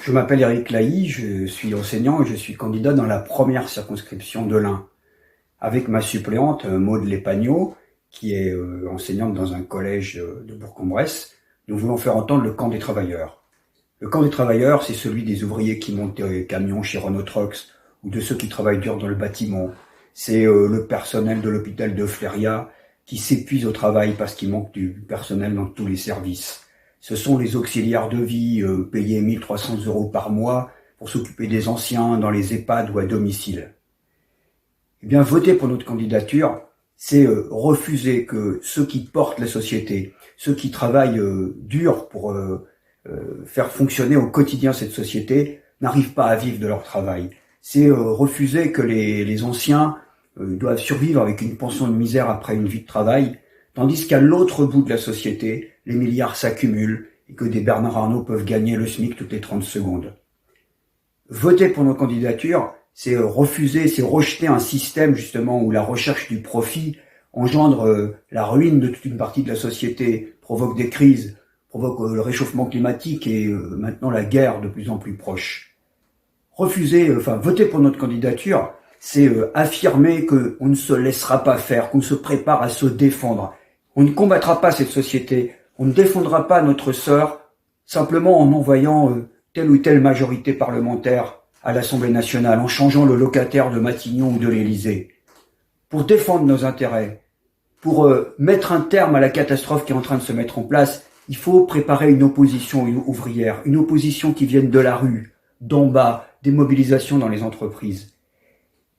Je m'appelle Eric Laï, je suis enseignant et je suis candidat dans la première circonscription de l'Ain. Avec ma suppléante Maude Lépagneau, qui est enseignante dans un collège de Bourg-en-Bresse, nous voulons faire entendre le camp des travailleurs. Le camp des travailleurs, c'est celui des ouvriers qui montent des camions chez Renault Trucks ou de ceux qui travaillent dur dans le bâtiment. C'est le personnel de l'hôpital de Fléria qui s'épuise au travail parce qu'il manque du personnel dans tous les services. Ce sont les auxiliaires de vie payés 1 300 € par mois pour s'occuper des anciens dans les EHPAD ou à domicile. Eh bien, voter pour notre candidature, c'est refuser que ceux qui portent la société, ceux qui travaillent dur pour faire fonctionner au quotidien cette société, n'arrivent pas à vivre de leur travail. C'est refuser que les anciens doivent survivre avec une pension de misère après une vie de travail, tandis qu'à l'autre bout de la société, les milliards s'accumulent et que des Bernard Arnault peuvent gagner le SMIC toutes les 30 secondes. Voter pour nos candidatures, c'est refuser, c'est rejeter un système justement où la recherche du profit engendre la ruine de toute une partie de la société, provoque des crises, provoque le réchauffement climatique et maintenant la guerre de plus en plus proche. Voter pour notre candidature, c'est affirmer qu'on ne se laissera pas faire, qu'on se prépare à se défendre. On ne combattra pas cette société, on ne défendra pas notre sœur simplement en envoyant telle ou telle majorité parlementaire à l'Assemblée nationale, en changeant le locataire de Matignon ou de l'Élysée. Pour défendre nos intérêts, pour mettre un terme à la catastrophe qui est en train de se mettre en place, il faut préparer une opposition ouvrière, une opposition qui vienne de la rue, d'en bas, des mobilisations dans les entreprises.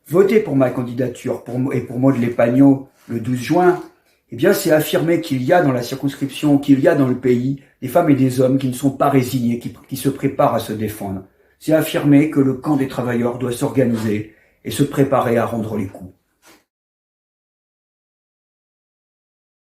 Voter pour ma candidature et pour Maude Lépagneau le 12 juin, eh bien, c'est affirmer qu'il y a dans la circonscription, qu'il y a dans le pays, des femmes et des hommes qui ne sont pas résignés, qui se préparent à se défendre. C'est affirmer que le camp des travailleurs doit s'organiser et se préparer à rendre les coups.